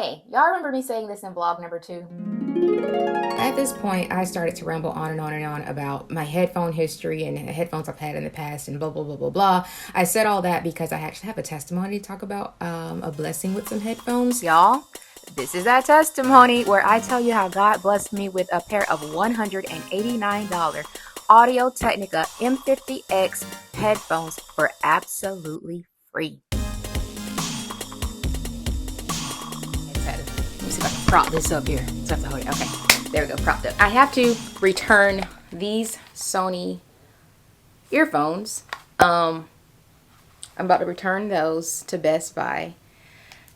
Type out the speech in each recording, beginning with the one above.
Hey, y'all remember me saying this in vlog number 2? At this point, I started to ramble on and on and on about my headphone history and headphones I've had in the past and blah, blah, blah, blah, blah. I said all that because I actually have a testimony to talk about a blessing with some headphones. Y'all, this is that testimony where I tell you how God blessed me with a pair of $189 Audio Technica M50X headphones for absolutely free. Let me see if I can prop this up here. So I have to hold it. Okay, there we go, propped up. I have to return these Sony earphones. I'm about to return those to Best Buy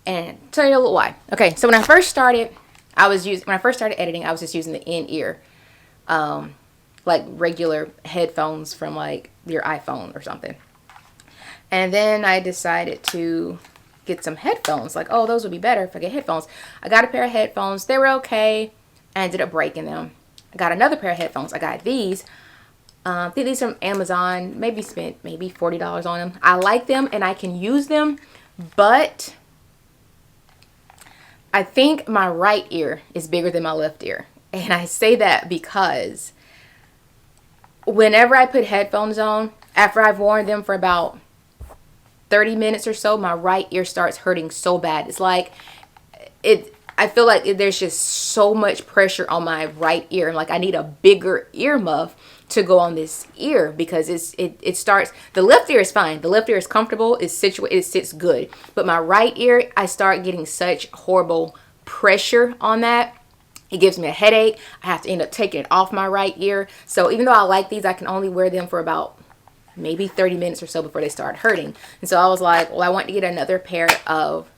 and tell you a little why. Okay, so when I first started editing, I was just using the in-ear, like regular headphones from like your iPhone or something. And then I decided to get some headphones. Like, oh, those would be better if I get headphones. I got a pair of headphones. They were okay. I ended up breaking them. I got another pair of headphones. I got these. I think these from Amazon. Maybe spent maybe $40 on them. I like them and I can use them, but I think my right ear is bigger than my left ear. And I say that because whenever I put headphones on, after I've worn them for about 30 minutes or so, my right ear starts hurting so bad. It's like I feel like there's just so much pressure on my right ear. And like I need a bigger earmuff to go on this ear because it starts. The left ear is fine. The left ear is comfortable. It's situated. It sits good. But my right ear, I start getting such horrible pressure on that. It gives me a headache. I have to end up taking it off my right ear. So even though I like these, I can only wear them for about maybe 30 minutes or so before they start hurting. And so I was like, well, I want to get another pair of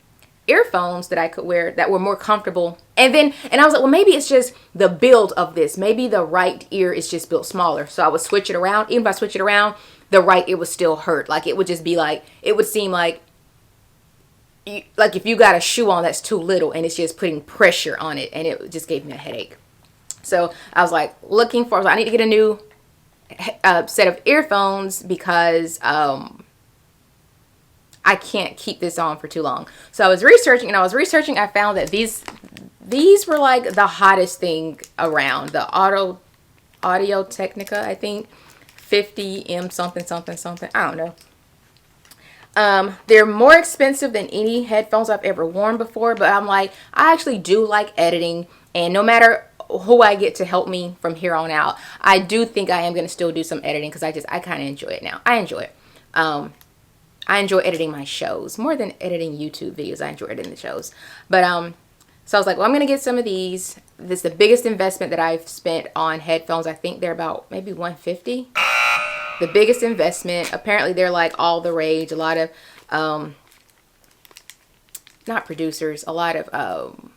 earphones that I could wear that were more comfortable. And I was like, well, maybe it's just the build of this. Maybe the right ear is just built smaller. So I would switch it around. Even if I switch it around, the right ear would still hurt. Like it would just be like, it would seem like if you got a shoe on that's too little and it's just putting pressure on it, and it just gave me a headache. So I was like I need to get a new set of earphones because I can't keep this on for too long. So I was researching. I found that these were like the hottest thing around. The Audio Technica, I think 50M something. I don't know. They're more expensive than any headphones I've ever worn before, but I'm like, I actually do like editing, and no matter who I get to help me from here on out, I do think I am going to still do some editing because I kind of enjoy it now. I enjoy it. I enjoy editing my shows more than editing YouTube videos. I enjoy editing the shows. But so I was like, well, I'm going to get some of these. This is the biggest investment that I've spent on headphones. I think they're about maybe $150. The biggest investment. Apparently they're like all the rage. A lot of not producers, a lot of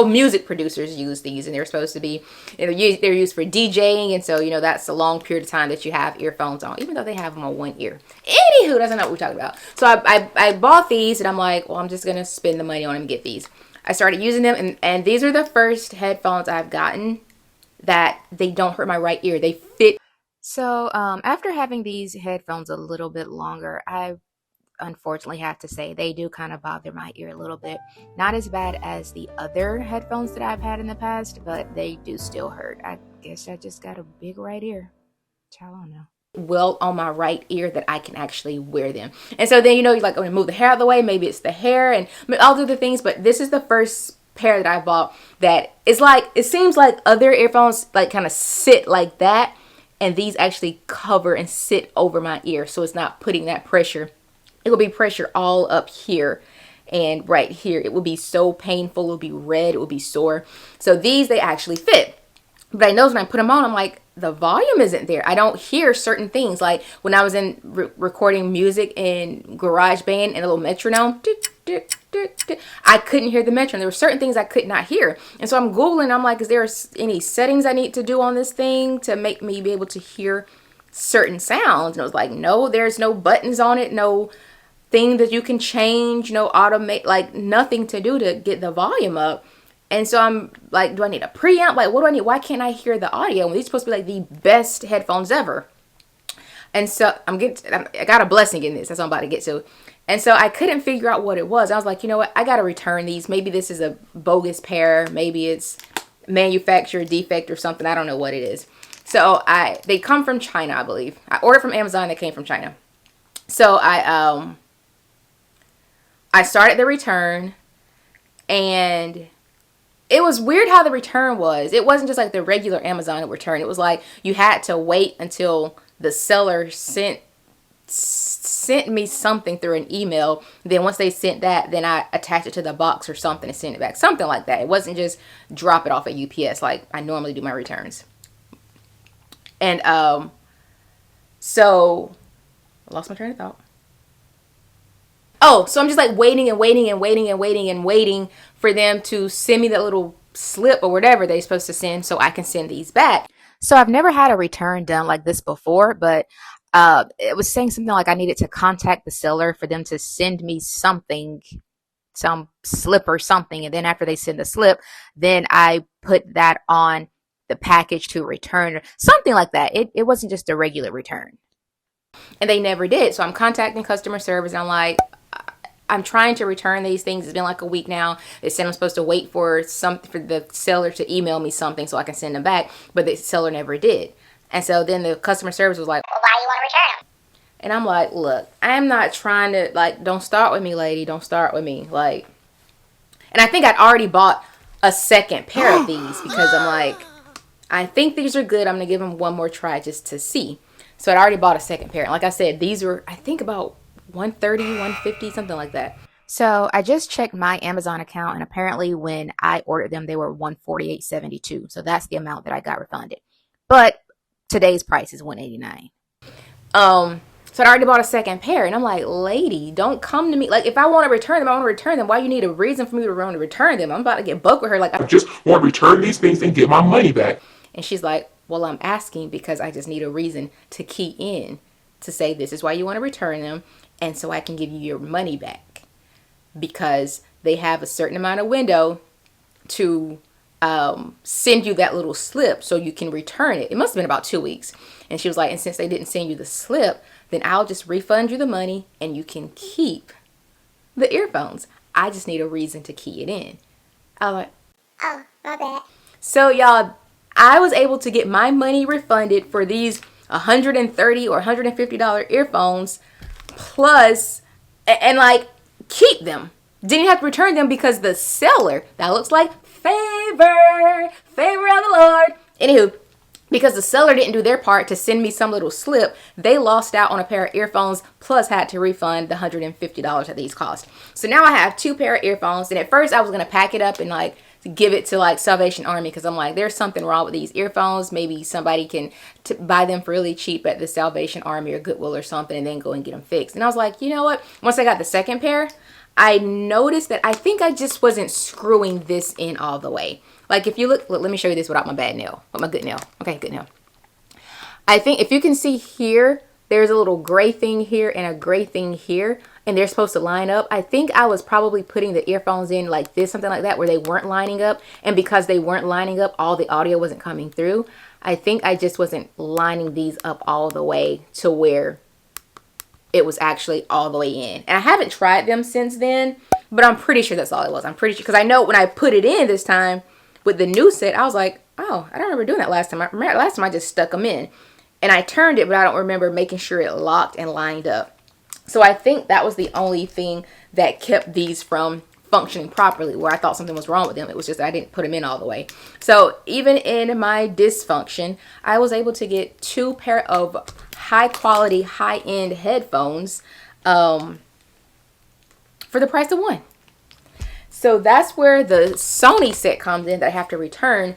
music producers use these, and they're supposed to be, they're used for DJing, and so that's a long period of time that you have earphones on, even though they have them on one ear. Anywho, doesn't know what we're talking about. So I bought these, and I'm like, well, I'm just gonna spend the money on them and get these. I started using them, and these are the first headphones I've gotten that they don't hurt my right ear. They fit. So after having these headphones a little bit longer, I unfortunately have to say they do kind of bother my ear a little bit. Not as bad as the other headphones that I've had in the past, but they do still hurt. I guess I just got a big right ear. Child, I don't know. Well, on my right ear that I can actually wear them. And so then you're like, going to move the hair out of the way. Maybe it's the hair and all the other things, but this is the first pair that I bought that is like, it seems like other earphones like kind of sit like that, and these actually cover and sit over my ear, so it's not putting that pressure. It will be pressure all up here and right here. It will be so painful. It will be red. It will be sore. So these, they actually fit. But I noticed when I put them on, I'm like, the volume isn't there. I don't hear certain things. Like when I was in recording music in GarageBand and a little metronome, I couldn't hear the metronome. There were certain things I could not hear. And so I'm Googling. I'm like, is there any settings I need to do on this thing to make me be able to hear certain sounds? And I was like, no, there's no buttons on it. No thing that you can change, no automate, like nothing to do to get the volume up. And so I'm like, do I need a preamp? Like, what do I need? Why can't I hear the audio when these are supposed to be like the best headphones ever? And so I got a blessing in this. That's what I'm about to get to. And so I couldn't figure out what it was. I was like, you know what? I got to return these. Maybe this is a bogus pair. Maybe it's manufacturer defect or something. I don't know what it is. So they come from China, I believe. I ordered from Amazon. They came from China. So I started the return, and it was weird how the return was. It wasn't just like the regular Amazon return. It was like you had to wait until the seller sent me something through an email. Then once they sent that, then I attached it to the box or something and sent it back. Something like that. It wasn't just drop it off at UPS like I normally do my returns. And so I lost my train of thought. Oh, so I'm just like waiting for them to send me that little slip or whatever they're supposed to send so I can send these back. So I've never had a return done like this before, but it was saying something like I needed to contact the seller for them to send me something, some slip or something. And then after they send the slip, then I put that on the package to return, something like that. It wasn't just a regular return. And they never did. So I'm contacting customer service. And I'm like, I'm trying to return these things. It's been like a week now. They said I'm supposed to wait for the seller to email me something so I can send them back. But the seller never did. And so then the customer service was like, well, why do you want to return them? And I'm like, look, I'm not trying to, like, don't start with me, lady. Don't start with me. Like, and I think I'd already bought a second pair of these because I'm like, I think these are good. I'm going to give them one more try just to see. So I'd already bought a second pair. And like I said, these were, I think, about $130, $150, something like that. So I just checked my Amazon account, and apparently when I ordered them, they were $148.72. So that's the amount that I got refunded. But today's price is $189. So I already bought a second pair, and I'm like, lady, don't come to me. Like, if I want to return them, I want to return them. Why you need a reason for me to want to return them? I'm about to get buck with her. Like, I just want to return these things and get my money back. And she's like, well, I'm asking because I just need a reason to key in to say this is why you want to return them, and so I can give you your money back, because they have a certain amount of window to send you that little slip so you can return it. It must have been about 2 weeks. And she was like, and since they didn't send you the slip, then I'll just refund you the money and you can keep the earphones. I just need a reason to key it in. I was like, oh, my bad. So y'all, I was able to get my money refunded for these $130 or $150 earphones, plus, and like, keep them. Didn't have to return them because the seller, that looks like favor of the Lord. Anywho, because the seller didn't do their part to send me some little slip, they lost out on a pair of earphones, plus had to refund the $150 that these cost. So now I have 2 pair of earphones, and at first I was going to pack it up and like give it to like Salvation Army, because I'm like, there's something wrong with these earphones. Maybe somebody can buy them for really cheap at the Salvation Army or Goodwill or something, and then go and get them fixed. And I was like, you know what? Once I got the second pair, I noticed that I think I just wasn't screwing this in all the way. Like, if you look, let me show you this without my bad nail, with my good nail. Okay, good nail. I think if you can see here, there's a little gray thing here and a gray thing here, and they're supposed to line up. I think I was probably putting the earphones in like this, something like that, where they weren't lining up. And because they weren't lining up, all the audio wasn't coming through. I think I just wasn't lining these up all the way to where it was actually all the way in. And I haven't tried them since then, but I'm pretty sure that's all it was. I'm pretty sure, because I know when I put it in this time with the new set, I was like, oh, I don't remember doing that last time. Last time I just stuck them in. And I turned it, but I don't remember making sure it locked and lined up. So I think that was the only thing that kept these from functioning properly, where I thought something was wrong with them. It was just I didn't put them in all the way. So even in my dysfunction, I was able to get 2 pair of high quality, high end headphones for the price of 1. So that's where the Sony set comes in that I have to return.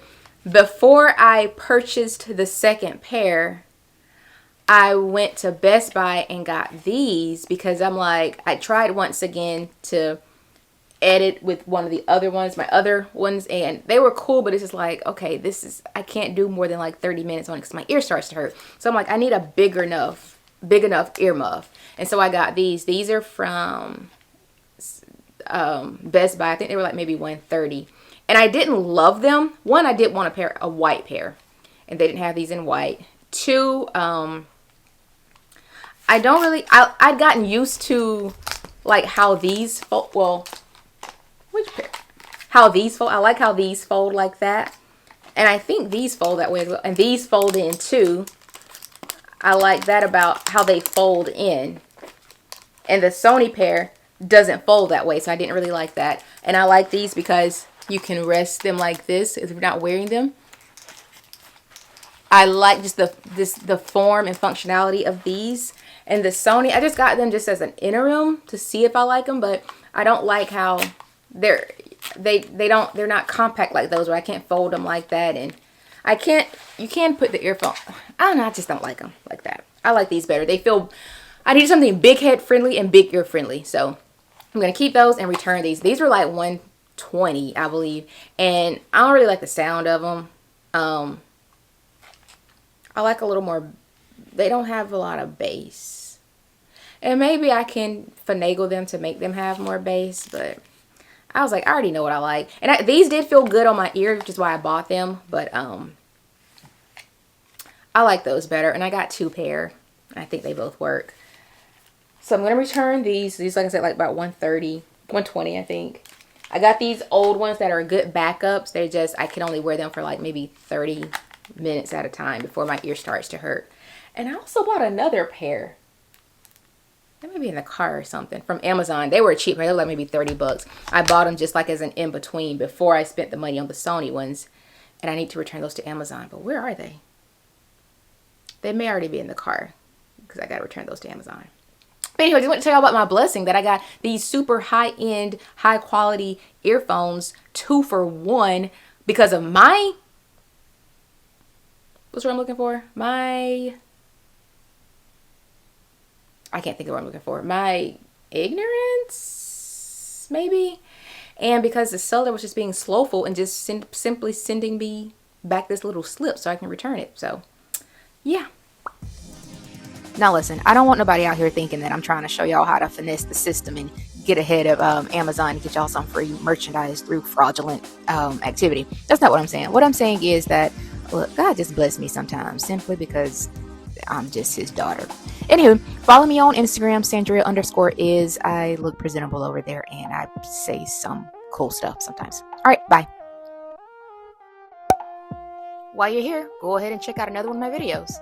Before I purchased the second pair, I went to Best Buy and got these, because I'm like, I tried once again to edit with one of the other ones, my other ones, and they were cool, but it's just like, okay, I can't do more than like 30 minutes on it because my ear starts to hurt. So I'm like, I need a big enough earmuff. And so I got these. These are from Best Buy. I think they were like maybe $130. And I didn't love them. 1, I did want a white pair, and they didn't have these in white. 2, I'd gotten used to like how these fold. Well, which pair? How these fold. I like how these fold like that. And I think these fold that way as well. And these fold in too. I like that about how they fold in. And the Sony pair doesn't fold that way. So I didn't really like that. And I like these because you can rest them like this if you're not wearing them. I like just the form and functionality of these. And the Sony, I just got them just as an interim to see if I like them. But I don't like how they're not compact like those where I can't fold them like that. And you can put the earphone. I don't know, I just don't like them like that. I like these better. They feel, I need something big head friendly and big ear friendly. So I'm going to keep those and return these. These were like $120, I believe. And I don't really like the sound of them. I like a little more, they don't have a lot of bass. And maybe I can finagle them to make them have more bass, but I was like, I already know what I like. And these did feel good on my ear, which is why I bought them. But I like those better. And I got 2 pair. I think they both work. So I'm going to return these. These, like I said, like about $130, $120, I think. I got these old ones that are good backups. They're just, I can only wear them for like maybe 30 minutes at a time before my ear starts to hurt. And I also bought another pair. They may be in the car or something from Amazon. They were cheap. They were like maybe 30 bucks. I bought them just like as an in-between before I spent the money on the Sony ones. And I need to return those to Amazon. But where are they? They may already be in the car because I got to return those to Amazon. But anyway, I just want to tell you about my blessing that I got these super high-end, high-quality earphones 2 for $1 because of my, what's what I'm looking for? I can't think of what I'm looking for. My ignorance, maybe? And because the seller was just being slowful and just simply sending me back this little slip so I can return it. So, yeah. Now listen, I don't want nobody out here thinking that I'm trying to show y'all how to finesse the system and get ahead of Amazon and get y'all some free merchandise through fraudulent activity. That's not what I'm saying. What I'm saying is that, look, God just bless me sometimes simply because I'm just his daughter. Anywho, follow me on Instagram, Sandria_is. I look presentable over there and I say some cool stuff sometimes. All right, bye. While you're here, go ahead and check out another one of my videos.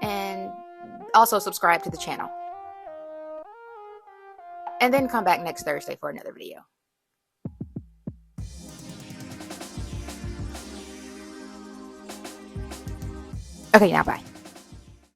And also subscribe to the channel. And then come back next Thursday for another video. Okay, now bye.